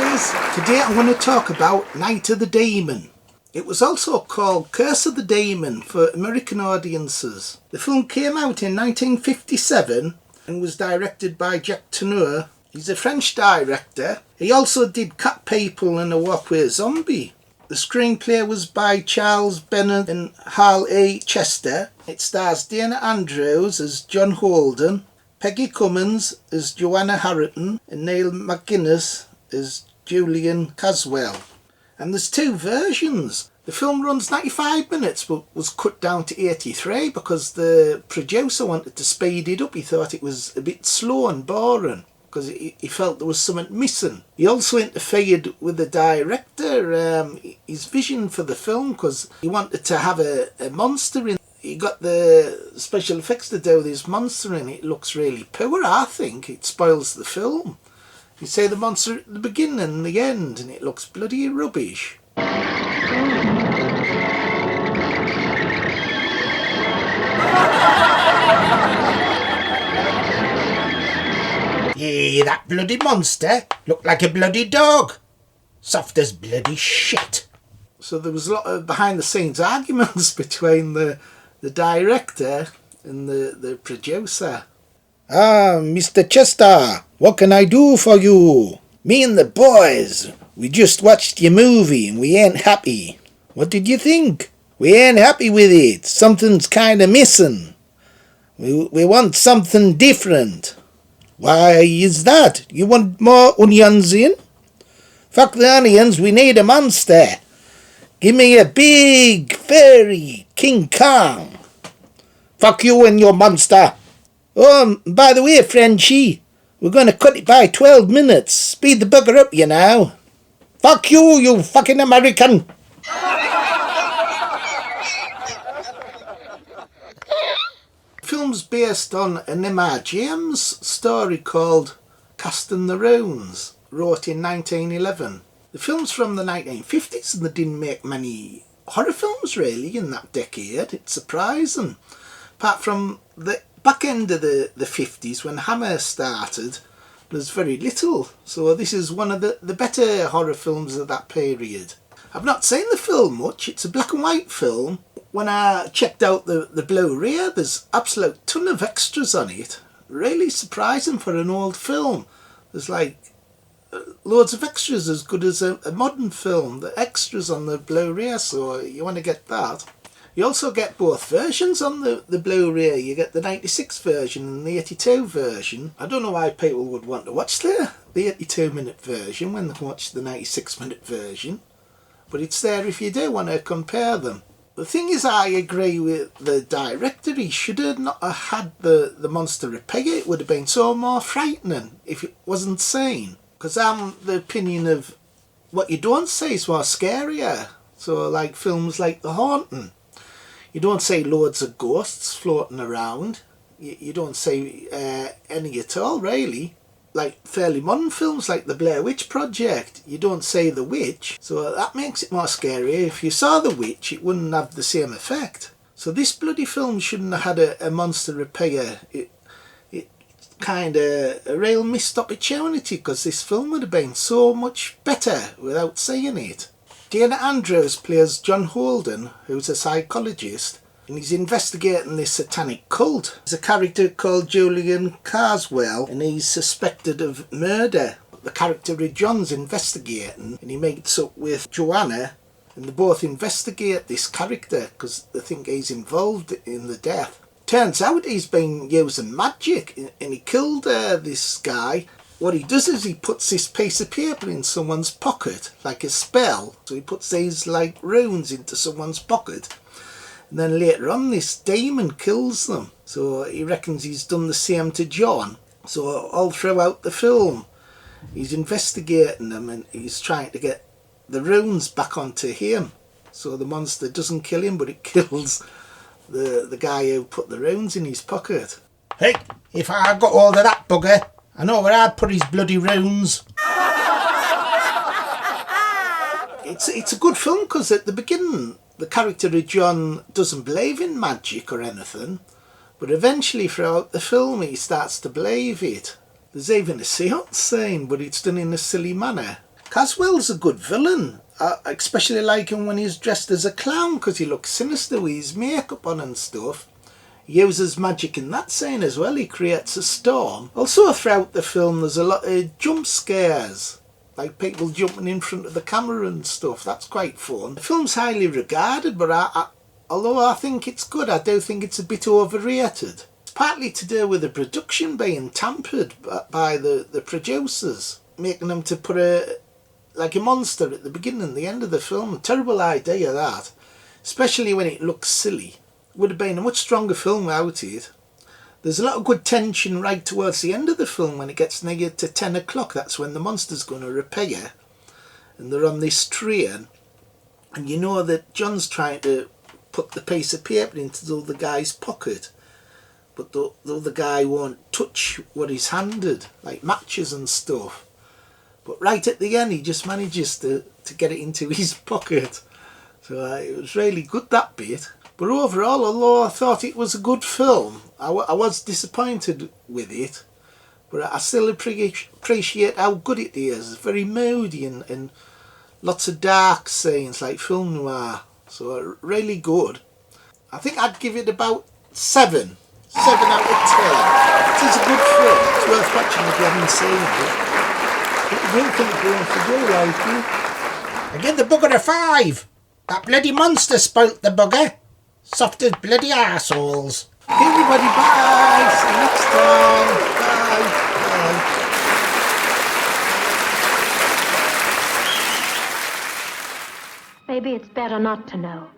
guys, today I'm going to talk about Night of the Demon. It was also called Curse of the Demon for American audiences. The film came out in 1957 and was directed by Jacques Tourneur. He's a French director. He also did Cat People and A Walkway Zombie. The screenplay was by Charles Bennett and Hal A. Chester. It stars Dana Andrews as John Holden, Peggy Cummins as Joanna Harrington, and Niall MacGinnis as Julian Karswell. And there's two versions. The film runs 95 minutes but was cut down to 83 because the producer wanted to speed it up. He thought it was a bit slow and boring because he felt there was something missing. He also interfered with the director, his vision for the film, because he wanted to have a monster in. He got the special effects to do this monster and it looks really poor. I think it spoils the film. You say the monster at the beginning and the end and it looks bloody rubbish. Yeah, that bloody monster looked like a bloody dog. Soft as bloody shit. So there was a lot of behind the scenes arguments between the director and the producer. Ah, Mr. Chester, what can I do for you? Me and the boys, we just watched your movie and we ain't happy. What did you think? We ain't happy with it. Something's kinda missing. We want something different. Why is that? You want more onions in? Fuck the onions, we need a monster. Give me a big, furry King Kong. Fuck you and your monster. Oh, by the way, Frenchie, we're going to cut it by 12 minutes. Speed the bugger up, you know. Fuck you, you fucking American. The film's based on an Emma James story called Casting the Runes, wrote in 1911. The film's from the 1950s and they didn't make many horror films really in that decade. It's surprising. Apart from the back end of the 50s when Hammer started, there's very little. So this is one of the better horror films of that period. I've not seen the film much. It's a black and white film. When I checked out the Blu-ray, there's absolute ton of extras on it. Really surprising for an old film. There's like loads of extras as good as a modern film. The extras on the Blu-ray, so you want to get that. You also get both versions on the Blu-ray. You get the 96 version and the 82 version. I don't know why people would want to watch the 82-minute version when they can watch the 96-minute version. But it's there if you do want to compare them. The thing is, I agree with the director. He should have not have had the monster at Peggy. It would have been so more frightening if it wasn't seen. Because I'm the opinion of what you don't see is more scarier. So like films like The Haunting. You don't see loads of ghosts floating around. You don't see any at all, really. Like fairly modern films like The Blair Witch Project, you don't see the witch. So that makes it more scary. If you saw the witch, it wouldn't have the same effect. So this bloody film shouldn't have had a monster repair. It kind of a real missed opportunity because this film would have been so much better without seeing it. Dana Andrews plays John Holden, who's a psychologist, and he's investigating this satanic cult. There's a character called Julian Karswell, and he's suspected of murder. The character of John's investigating, and he meets up with Joanna, and they both investigate this character because they think he's involved in the death. Turns out he's been using magic, and he killed this guy. What he does is he puts this piece of paper in someone's pocket, like a spell. So he puts these like runes into someone's pocket. And then later on this demon kills them. So he reckons he's done the same to John. So all throughout the film, he's investigating them and he's trying to get the runes back onto him. So the monster doesn't kill him, but it kills the guy who put the runes in his pocket. Hey, if I got hold of that bugger, I know where I'd put his bloody runes. It's a good film because at the beginning the character of John doesn't believe in magic or anything, but eventually throughout the film he starts to believe it. There's even a seance scene, but it's done in a silly manner. Karswell's a good villain. I especially like him when he's dressed as a clown because he looks sinister with his makeup on and stuff. He uses magic in that scene as well. He creates a storm. Also throughout the film there's a lot of jump scares, like people jumping in front of the camera and stuff. That's quite fun. The film's highly regarded, but although I think it's good, I do think it's a bit overrated. It's partly to do with the production being tampered by the producers, making them to put a monster at the beginning and the end of the film. A terrible idea, that. Especially when it looks silly. Would have been a much stronger film without it. There's a lot of good tension right towards the end of the film when it gets near to 10 o'clock. That's when the monster's going to reappear. And they're on this train. And you know that John's trying to put the piece of paper into the other guy's pocket. But the other guy won't touch what he's handed, like matches and stuff. But right at the end, he just manages to get it into his pocket. So it was really good, that bit. But overall, although I thought it was a good film, I was disappointed with it. But I still appreciate how good it is. It's very moody and lots of dark scenes, like film noir. So really good. I think I'd give it about 7. 7 out of 10. It is a good film. It's worth watching if you haven't seen it. I give the bugger a 5. That bloody monster spoilt the bugger. Soft as bloody arseholes. Everybody, bye. See you next time. Bye. Maybe it's better not to know.